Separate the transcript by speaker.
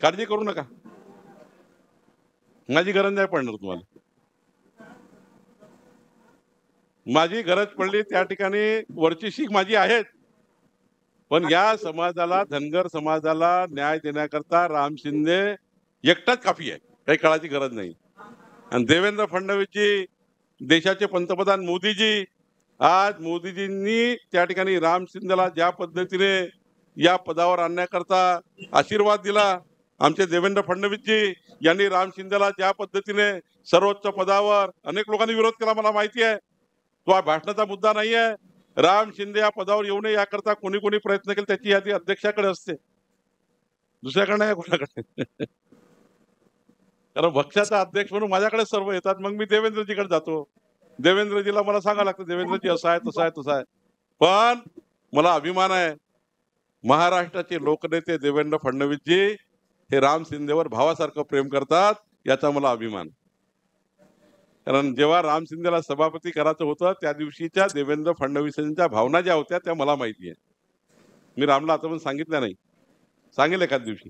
Speaker 1: काळजी करू नका, माझी गरज नाही पडणार तुम्हाला. माझी गरज पडली त्या ठिकाणी वरची शीख माझी आहेत, पण या समाजाला, धनगर समाजाला न्याय देण्याकरता राम शिंदे एकटाच काफी आहे, काही काळाची गरज नाही. आणि देवेंद्र फडणवीसजी, देशाचे पंतप्रधान मोदीजी, आज मोदीजींनी त्या ठिकाणी राम शिंदेला ज्या पद्धतीने या पदावर आणण्याकरता आशीर्वाद दिला, आमचे देवेंद्र फडणवीसजी यांनी राम शिंदेला ज्या पद्धतीने सर्वोच्च पदावर, अनेक लोकांनी विरोध केला मला माहिती आहे, तो हा भाषणाचा मुद्दा नाहीये. राम शिंदे या पदावर येऊ नये याकरता कोणी कोणी प्रयत्न केले त्याची यादी अध्यक्षाकडे असते, दुसऱ्याकडे नाही कोणाकडे. कारण पक्षाचा अध्यक्ष म्हणून माझ्याकडे सर्व येतात, मग मी देवेंद्रजीकडे जातो, देवेंद्रजीला मला सांगावं लागतं देवेंद्रजी असं आहे तसं आहे तसं आहे. पण मला अभिमान आहे, महाराष्ट्राचे लोकनेते देवेंद्र फडणवीसजी हे राम शिंदेवर भावासारखं प्रेम करतात, याचा मला अभिमान. कारण जेव्हा राम शिंदेला सभापती करायचं होतं त्या दिवशीच्या देवेंद्र फडणवीसांच्या भावना ज्या होत्या त्या मला माहिती आहे. मी रामला आता पण सांगितल्या नाही, सांगेल एखाद दिवशी.